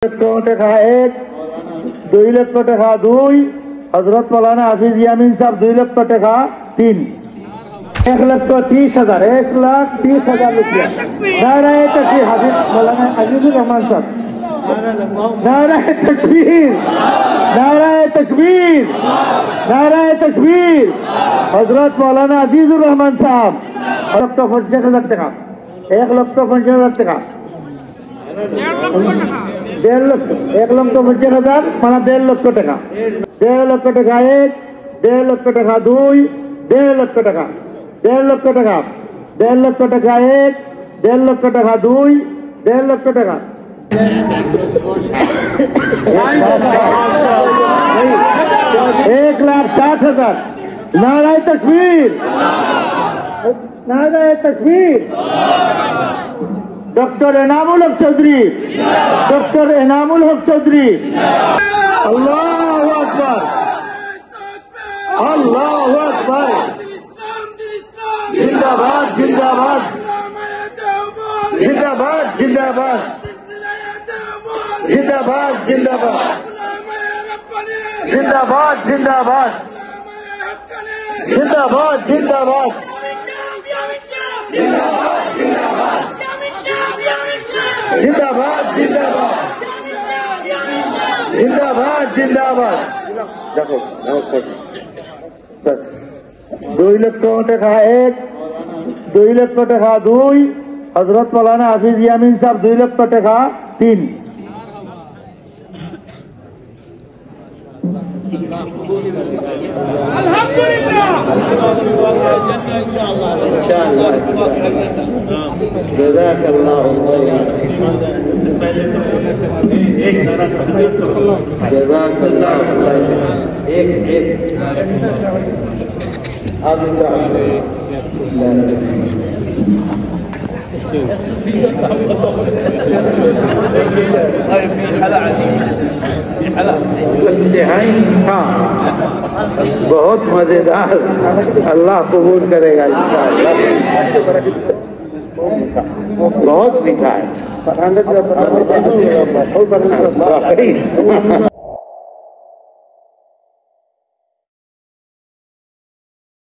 টাকা এক, 2 লক্ষ টাকা 2, হযরত মাওলানা হাফিজ ইয়ামিন সাহেব 2 লক্ষ টাকা 3, 1,30,000, 1,30,000 रुपया। नाराए तकबीर हाफिज मौलाना अजीजुर रहमान साहब। नाराए तकबीर, नाराए तकबीर, नाराए तकबीर। हजरत मौलाना अजीजुर रहमान साहब 1,50,000 টাকা, 1,50,000 টাকা, 1.5 লক্ষ, 1,50,000 মানে 1.5 লক্ষ টাকা, 1.5 লক্ষ টাকা এক, 1.5 লক্ষ টাকা 2, 1.5 লক্ষ টাকা, 1.5 লক্ষ টাকা, 1.5 লক্ষ টাকা এক, 1.5 লক্ষ টাকা 2, 1.5 লক্ষ টাকা। 1,60,000। नाराए तकबीर, नाराए तकबीर। डॉक्टर एनामुल हक चौधरी, डॉक्टर एनामुल हक चौधरी। अल्लाहु अकबर, अल्लाहु अकबर। जिंदाबाद, जिंदाबाद, जिंदाबाद, जिंदाबाद, जिंदाबाद, जिंदाबाद, जिंदाबाद, जिंदाबाद, जिंदाबाद, जिंदाबाद, जिंदाबाद, जिंदाबाद, जिंदाबाद, जिंदाबाद। देखो बस 2 লক্ষ টাকা এক, 2 লক্ষ টাকা 2, হযরত মাওলানা হাফিজ ইয়ামিন সাহেব 2 লক্ষ টাকা 3। अल्हम्दुलिल्लाह इंशाअल्लाह जज़ाकल्लाहु एक आप हाँ बहुत मजेदार, अल्लाह कबूल करेगा इंशाअल्लाह। बहुत मीठा है।